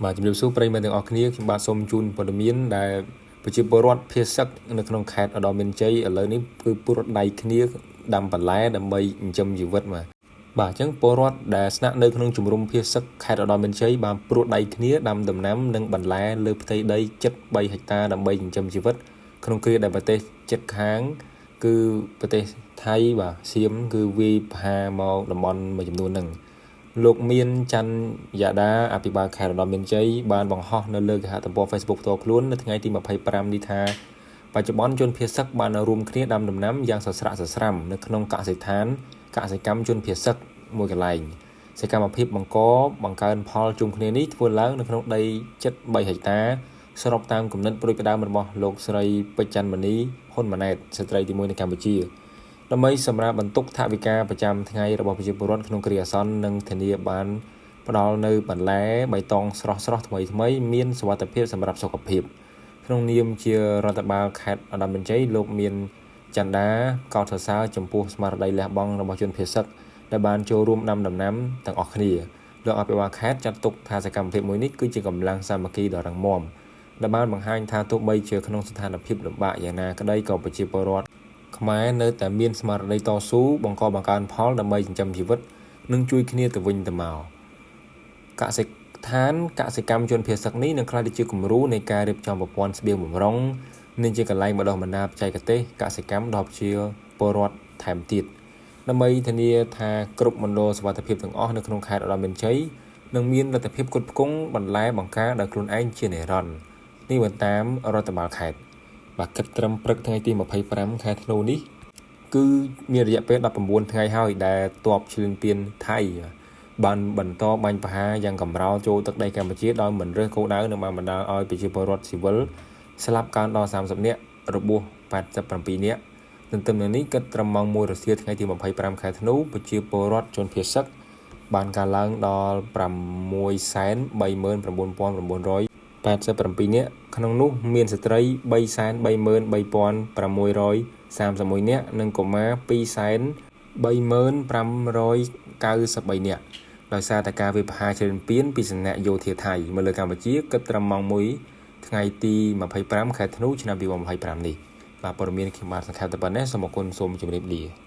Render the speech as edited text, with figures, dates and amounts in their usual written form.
បាទជំរាបសួរប្រិយមិត្តទាំងអស់គ្នាខ្ញុំបាទសូមជូនព័ត៌មានដែលប្រជាពលរដ្ឋភៀសសឹកនៅក្នុងខេត្តឧត្តរមានជ័យឥឡូវនេះគឺពលរដ្ឋដៃគ្នាដាំបន្លែដើម្បីចិញ្ចឹមជីវិតបាទអញ្ចឹងពលរដ្ឋដែលស្នាក់នៅក្នុងជំរំភៀសសឹកខេត្តឧត្តរមានជ័យបានព្រួតដៃគ្នាដាំដំណាំនិងបន្លែលើផ្ទៃដីជិត3ហិកតាដើម្បីចិញ្ចឹមជីវិតក្នុងគ្រាដែលប្រទេសជិតខាងគឺប្រទេសថៃបាទសៀមគឺវាយប្រហារមកតំបន់មួយចំនួនហ្នឹងលោកមានច័ន្ទយ៉ាដាអភិបាលខេត្តឧត្តរមានជ័យបានបង្ហោះនៅលើគេហទំព័រ Facebook ផ្ទាល់ខ្លួននៅថ្ងៃទី25នេះថាបច្ចុប្បន្នជនភៀសសឹកបានរួមគ្នាដាំដំណាំយ៉ាងសស្រាក់សស្រាំនៅក្នុងកសិដ្ឋានកសិកម្មជនភៀសសឹកមួយកន្លែងសកម្មភាពបង្កើនផលជុំគ្នានេះធ្វើឡើងនៅក្នុងដីជិត3ហិកតាសរុបតាមគំនិតប្រួយផ្ដើមរបស់លោកស្រីពេជ្រច័ន្ទមនីហ៊ុនម៉ាណែតស្ត្រីទី1នៃកម្ពុជាដើម្បីសម្រាប់បន្ទុកថវិកាប្រចាំថ្ងៃរបស់ប្រជាពលរដ្ឋក្នុងគ្រាអាសន្ននិងធានាបានផ្ដល់នៅបន្លែបៃតងស្រស់ថ្មីមានសុវត្ថិភាពសម្រាប់សុខភាពក្នុងនាមជារដ្ឋបាលខេត្តឧត្តរមានជ័យលោកមានច័ន្ទដាកោតសរសើរចំពោះស្មារតីលះបង់របស់ជនភៀសសឹកដែលបានចូលរួមដាំដំណាំទាំងអស់គ្នាលោកអភិបាលខេត្តចាត់ទុកថាសកម្មភាពមួយនេះគឺជាកម្លាំងសាមគ្គីដ៏រឹងមាំដែលបានបង្ហាញថាទោះបីជាក្នុងស្ថានភាពលំបាកយ៉ាងណាក្តីក៏ប្រជាពលរដ្ឋខ្មែរនៅតែមានស្មារតីតស៊ូបង្កើនផលដើម្បីចិញ្ចឹមជីវិតនិងជួយគ្នាទៅវិញទៅមកកសិដ្ឋានកសិកម្មជនភៀសសឹកនេះនឹងក្លាយទៅជាគំរូនៃការរៀបចំប្រព័ន្ធស្បៀងបម្រុងនិងជាកន្លែងបណ្ដុះបណ្ដាលបច្ចេកទេសកសិកម្មដល់ប្រជាពលរដ្ឋថែមទៀតដើម្បីធានាថាគ្រប់មណ្ឌលសុវត្ថិភាពទាំងអស់នៅក្នុងខេត្តឧត្តរមានជ័យនឹងមានលទ្ធភាពផ្គត់ផ្គង់បន្លែបង្ការដោយខ្លួនឯងជានិរន្តរ៍នេះបើតាមរដ្ឋបាលខេត្តបាទគិតត្រឹមព្រឹកថ្ងៃទី25ខែធ្នូនេះគឺមានរយៈពេល19ថ្ងៃហើយដែលទ័ពឈ្លានពានថៃបានបន្តបាញ់ប្រហារយ៉ាងកម្រោលចូលទឹកដីកម្ពុជាដោយមិនរើសគោលដៅនិងបានបណ្ដាលឲ្យប្រជាពលរដ្ឋស៊ីវិលស្លាប់កើនដល់30នាក់របួស87នាក់ទន្ទឹមនឹងនេះគិតត្រឹមម៉ោង1រសៀលថ្ងៃទី25ខែធ្នូប្រជាពលរដ្ឋជនភៀសសឹកបានកើនឡើងដល់639,987នាក់ក្នុងនោះមានស្ត្រី333,631នាក់និងកុមារ230,593នាក់ដោយសារតែការវាយប្រហារជ្រៀនពានពីសំណាក់យោធាថៃមកលើកម្ពុជាគិតត្រឹមម៉ោង1ថ្ងៃទី25ខែធ្នូឆ្នាំ2025នេះបាទព័ត៌មានខ្ញុំបាទសង្ខេបតែប៉ុណ្ណេះសូមអរគុណសូមជម្រាបលា